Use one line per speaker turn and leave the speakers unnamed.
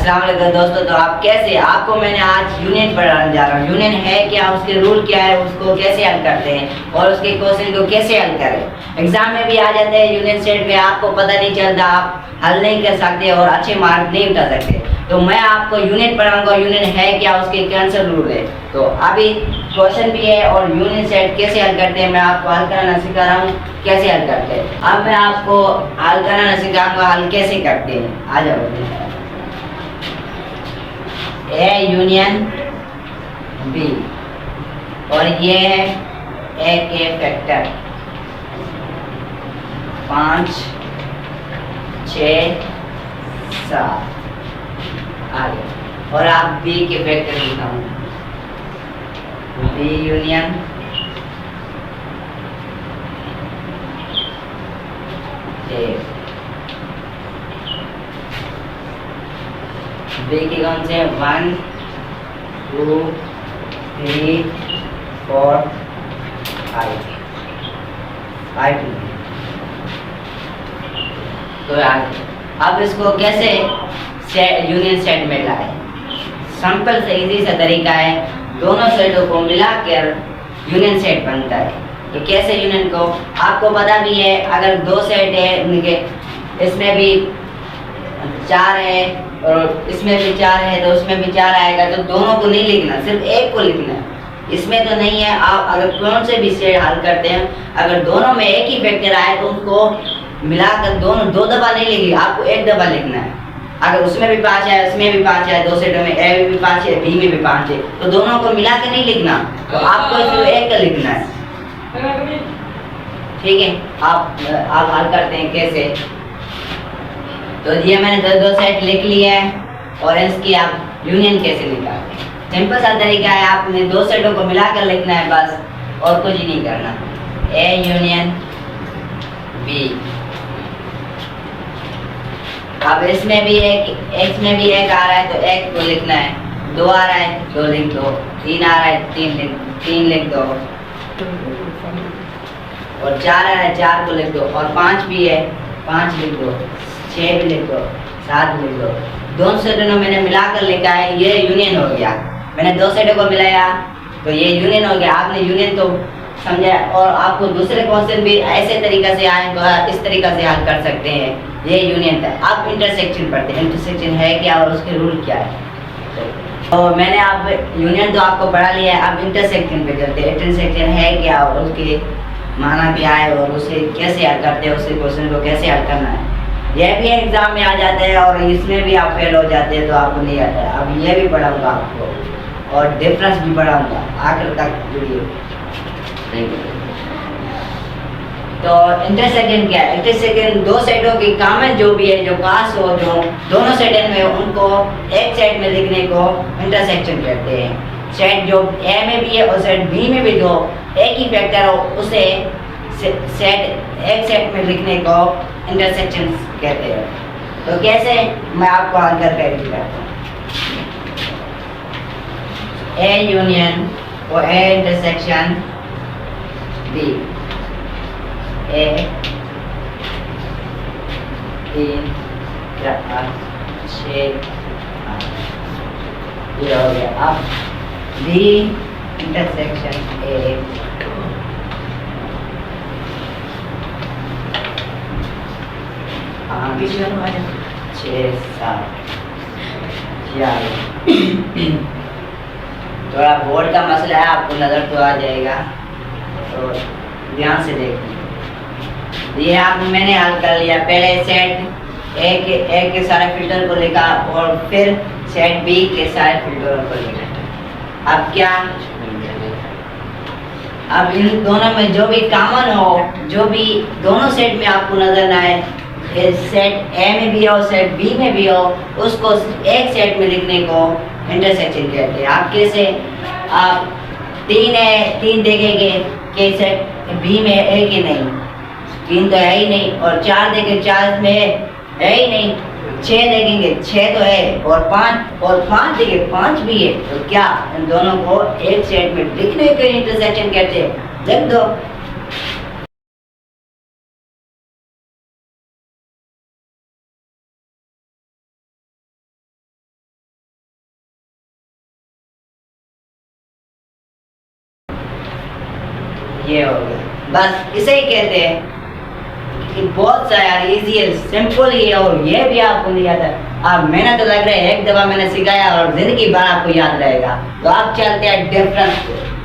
अस्सलाम वालेकुम दोस्तों, तो आप कैसे? आपको मैंने आज यूनियन पढ़ाने जा रहा हूँ। यूनियन है क्या, उसके रूल क्या है, उसको कैसे हल करते हैं और उसके क्वेश्चन को कैसे हल करें। एग्जाम में भी आ जाते हैं यूनियन सेट में, आपको पता नहीं चलता, आप हल नहीं कर सकते और अच्छे मार्क नहीं उठा सकते। तो मैं आपको यूनियन पढ़ाऊंगा, यूनियन है क्या, उसके कौन से रूल है। तो अभी क्वेश्चन भी है और यूनियन सेट कैसे हल करते हैं मैं आपको हल कराना सिखा रहा हूँ, कैसे हल करते हैं। अब मैं आपको हल कराना सिखाऊंगा, हल कैसे करते हैं। आ जाओ। ए यूनियन बी और ये है ए के फैक्टर 5 6 7 आगे। और आप बी के फैक्टर लिखाऊंगा, बी यूनियन ए। बी के कौन से 1 2 3 4 5 तो अब इसको कैसे यूनियन सेट में लाए। सिंपल से इजी सा तरीका है, दोनों सेटों को मिलाकर यूनियन सेट बनता है। तो कैसे यूनियन को आपको पता भी है, अगर दो सेट है उनके, इसमें भी 4 है और इसमें भी 4 है तो उसमें भी 4 आएगा, तो दोनों को नहीं लिखना, सिर्फ एक को लिखना है। इसमें तो नहीं है, आप अगर कौन से भी सेट हल करते हैं, अगर दोनों में एक ही फैक्टर आए तो उसको मिलाकर दोनों 2 दफा नहीं लिखिए, आपको 1 दफा लिखना है। अगर उसमें भी 5 है, उसमें भी 5 है, दो सेटों में ए में भी 5 है, बी में भी 5 है, तो दोनों को मिला के नहीं लिखना, तो आपको सिर्फ एक का लिखना है। ठीक है, आप हल करते हैं कैसे। तो ये मैंने दो सेट लिख लिए हैं और इसकी आप यूनियन कैसे निकालते हैं। सिंपल सा तरीका है, आपने दो सेटों को मिलाकर लिखना है बस, और कुछ नहीं करना। A union B. अब इसमें भी एक आ रहा है तो एक को लिखना है, 2 आ रहा है 2 लिख दो, 3 आ रहा है 3 लिख दो, और 4 आ रहा है 4 को लिख दो, और 5 भी है 5 लिख दो, 6 भी लिख दो, 7 लिख दो। दोनों सेटों मैंने मिलाकर लिखा है, ये यूनियन हो गया। मैंने दो सेटों को मिलाया तो ये यूनियन हो गया। आपने यूनियन तो समझा, और आपको दूसरे क्वेश्चन भी ऐसे तरीका से आए तो इस तरीका से हल कर सकते हैं। ये यूनियन था। आप इंटरसेक्शन पढ़ते हैं, इंटरसेक्शन है क्या और उसके रूल क्या है। तो मैंने आप यूनियन तो आपको पढ़ा लिया है, अब इंटरसेक्शन पे चलते हैं। इंटरसेक्शन है क्या और उसके माना क्या है और उसे कैसे हल करते हैं, उसके क्वेश्चन को कैसे हल करना है। यह भी एग्जाम में आ जाते हैं और इसमें भी आप फेल हो जाते हैं तो आपको नहीं आता है। अब यह भी पढ़ाऊंगा आपको और डिफरेंस भी पढ़ाऊंगा, आखिर तक जुड़िए। तो इंटरसेक्शन क्या है। इंटरसेक्शन दो सेटों की कॉमन जो भी है, जो खास हो, जो दोनों सेट में, उनको एक सेट में लिखने को इंटरसेक्शन कहते हैं। सेट जो ए में भी है और सेट बी में भी जो एक ही फैक्टर हो, उसे सेट एक सेट में लिखने को इंटरसेक्शन कहते हैं। तो कैसे, मैं आपको हल करके दिखाता हूँ। ए यूनियन और ए इंटरसेक्शन बी। ए 3 4 6 8 ये हो गया। अब बी इंटरसेक्शन ए 5 6 7 थोड़ा बोर्ड का मसला है, आपको नज़र तो आ जाएगा, तो ध्यान से देखिए। ये आप मैंने हल कर लिया। पहले सेट ए के सारे फिल्टर को लिखा और फिर सेट बी के सारे फिल्टरों को लिखा। अब क्या, अब इन दोनों में जो भी कॉमन हो, जो भी दोनों सेट में आपको नजर ना आए, सेट ए में भी हो सेट बी में भी हो, उसको एक सेट में लिखने को इंटरसेक्शन कहते हैं। आप कैसे, आप 3 है 3 देखेंगे कि सेट बी में है कि नहीं, 3 तो है ही नहीं, और 4 देखेंगे 4 में है ही नहीं, 6 देखेंगे 6 तो है, और 5 देखेंगे 5 भी है। तो क्या, इन दोनों को एक सेट में लिखने के इंटरसेक्शन कहते हैं। लिख दो। ये हो गया। बस इसे ही कहते हैं कि बहुत सा यार इजी है, सिंपल ही है, और ये भी आपको नहीं आता। आप मेहनत तो लग रहा है, एक दफा मैंने सिखाया और जिंदगी भर आपको याद रहेगा। तो आप चलते हैं डिफरेंस को।